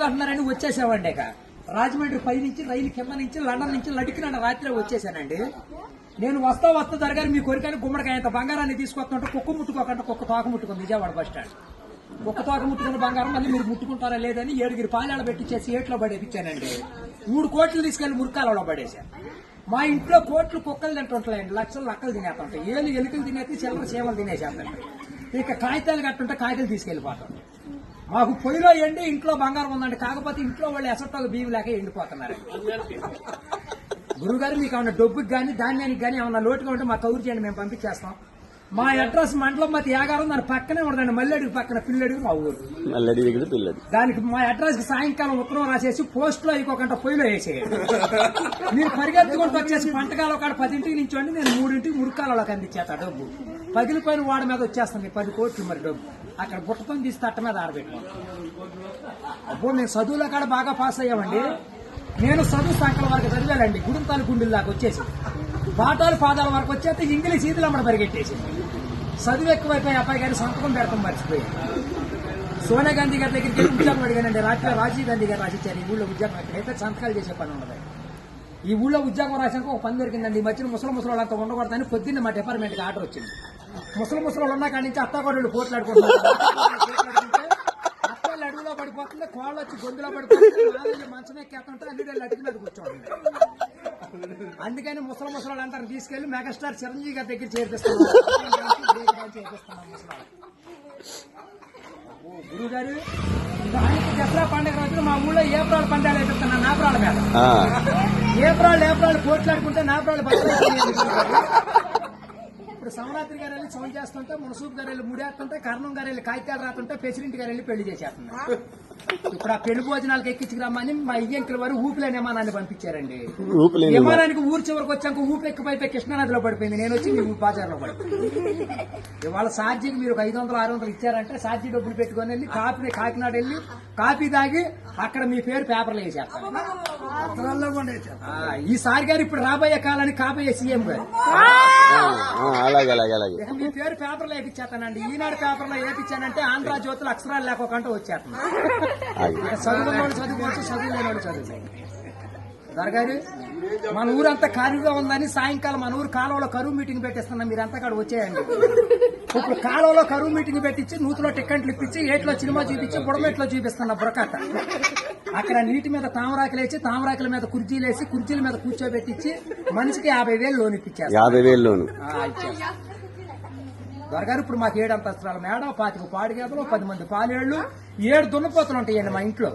అంటున్నారని వచ్చేసామండి. ఇక రాజమండ్రి పై నుంచి రైలు కింద నుంచి లండన్ నుంచి లడికిన రాత్రి వచ్చేసానండి. నేను వస్తా జరగాలి మీ కోరికని గుమ్మడికాయ అంత బంగారాన్ని తీసుకొస్తుంటే కుక్క ముట్టుకోకుండా కుక్క తోక ముట్టుకుంది విజయవాడ బస్ స్టాండ్. కుక్క తోక ముట్టుకున్న బంగారం మళ్ళీ మీరు ముట్టుకుంటారా లేదని 7 పాలాలు పెట్టించేసి ఏట్లో పడేపించానండి. 3 కోట్లు తీసుకెళ్లి మురికాలలో పడేశాను. మా ఇంట్లో కోట్లు కుక్కలు తింటుంటాయండి, లక్షలు లక్కలు తినేస్తుంటాయి, ఎలుకలు తినేసి చిల్లర చీమలు తినేసేస్తాయి. ఇక కాగితాలు కట్టుంటే కాగితాలు తీసుకెళ్లిపోతాం. మాకు పొయ్యిలో ఎండి ఇంట్లో బంగారం ఉందండి, కాకపోతే ఇంట్లో వాళ్ళు ఎసట్టాలు బియ్యం లేక ఎండిపోతున్నారు. గురుగారు మీకు ఏమన్నా డబ్బుకి కానీ ధాన్యానికి కానీ ఏమన్నా లోటుగా ఉంటే మా కౌరు చేయండి, మేము పంపించేస్తాం. మా అడ్రస్ మండలం మతి యాగారం, దాని పక్కనే ఉండదండి, మల్లెడికి పక్కన పిల్లడికి మా ఊరు. దానికి మా అడ్రస్ కి సాయంకాలం ఉత్తరం రాసేసి పోస్ట్ లో ఇంకొకంట పొయ్యిలో వేసేయండి. మీరు పరిగెత్తుకుంటూ వచ్చేసి పంటకాల ఒక 10ంటికి నుంచోండి, నేను 3ంటికి మురికాలలోకి అందించేత డబ్బు. పగిలిపోయిన వాడి మీద వచ్చేస్తాను 10 కోట్లు మరి డబ్బు. అక్కడ బుట్టతో తీసి తట్ట మీద ఆరబెట్టుకోండి. అబ్బో మేము చదువులో కాడ బాగా పాస్ అయ్యామండి. నేను చదువు సంకల వరకు చదివానండి, గుడింతాలు గుండెలు దాకా వచ్చేసి పాఠాలు పాదాల వరకు వచ్చేస్తే ఇంగ్లీష్ ఈదులు అమ్మడ పరిగెట్టేసి చదువు ఎక్కువైపోయి అబ్బాయి గారి సంతకం పెడతాం మర్చిపోయి. సోనియా గాంధీ గారి దగ్గరికి వెళ్ళి ఉద్యోగం అడిగానండి. రాత్రి రాజీవ్ గాంధీ గారు రాసిచ్చారు ఈ ఊళ్ళో ఉద్యోగం ఎక్కడైతే సంతకాలు చేసే పని ఉండదు. ఈ ఊళ్ళో ఉద్యోగం రాసాక ఒక పని దొరికిందండి. ఈ మధ్యన ముసలి అంతా ఉండకూడదని పొద్దున్న మా డిపార్ట్మెంట్కి ఆర్డర్ వచ్చింది. ముసలి ఉన్న కాడి నుంచి అత్తాకోడళ్ళు పోట్లాడుకుంటున్నారు. అత్తలు అడుగులో పడిపోతుంది, కోళ్ళు వచ్చి గొంతులో పడిపోతుంది, మంచం ఎక్కేస్తుంటే అల్లుడు అడుగు మీద కూర్చోండి. అందుకని ముసలి అంతా తీసుకెళ్లి మెగాస్టార్ చిరంజీవి గారి దగ్గర చేర్పిస్తున్నాం. గురువు గారు ఆయనకి దసరా పండుగ రోజున మా ఊళ్ళో ఏప్రాల్ పందాలు వేపిస్తున్నాను. నాపరాల మీద ఏప్రాల్ పోట్లాడుకుంటే నాపరాలు ఇప్పుడు సమరాత్రి గారు వెళ్ళి సౌండ్ చేస్తుంటే, మునసూబ్ గారు వెళ్ళి ముడేస్తుంటే, కర్ణం గారు వెళ్ళి కాగితాలు రాస్తుంటే, ప్రెసిడెంట్ గారు వెళ్ళి పెళ్లి చేసేస్తున్నారు. ఇప్పుడు ఆ పెళ్లి భోజనాలకు ఎక్కించుకురమ్మని మా ఇయ్యంకుల వారు ఊపిలేని విమానాన్ని పంపించారండి. విమానానికి ఊరు చివరికి వచ్చాక ఊపి ఎక్కిపోయి కృష్ణానదిలో పడిపోయింది. నేను వచ్చి మీ బాజార్లో పడిపోయింది. ఇవాళ సార్జీకి మీరు ఒక 500-600 ఇచ్చారంటే సార్జీ డబ్బులు పెట్టుకుని వెళ్ళి కాకినాడ వెళ్ళి కాఫీ తాగి అక్కడ మీ పేరు పేపర్లో వేసేస్తాను. ఈసారి గారు ఇప్పుడు రాబోయే కాలానికి కాబోయే సీఎం గారు మీ పేరు పేపర్లో వేపించేస్తానండి. ఈనాడు పేపర్లో వేపించానంటే ఆంధ్ర జ్యోతులు అక్షరాలు లేకోకుండా వచ్చేస్తాను. చదువుకున్నవాడు చదువుకోవచ్చు, చదువు లేనివాడు చదువు. దొరగారు మన ఊరంతా ఖాళీగా ఉందని సాయంకాలం మన ఊరు కాలువలో కరువు మీటింగ్ పెట్టిస్తున్నాం. మీరంతా కాడ వచ్చేయండి. ఇప్పుడు కాలువలో కరువు మీటింగ్ పెట్టించి నూతులో టిక్కెట్లు ఇప్పించి ఏట్లో సినిమా చూపించి బుడమెట్లో చూపిస్తున్నా బురకట్ట. అక్కడ నీటి మీద తామరాకులేసి తామరాకుల మీద కుర్చీలేసి కుర్చీల మీద కూర్చోబెట్టించి మనిషికి 50,000 లోన్ ఇప్పించారు. 50,000 లోన్ దొరగారు ఇప్పుడు మాకు 7 అంతస్తుల మేడ, 25 పాడిగేదలు, 10 మంది పాలేళ్లు, 7 దున్నపోతులు ఉంటాయండి మా ఇంట్లో.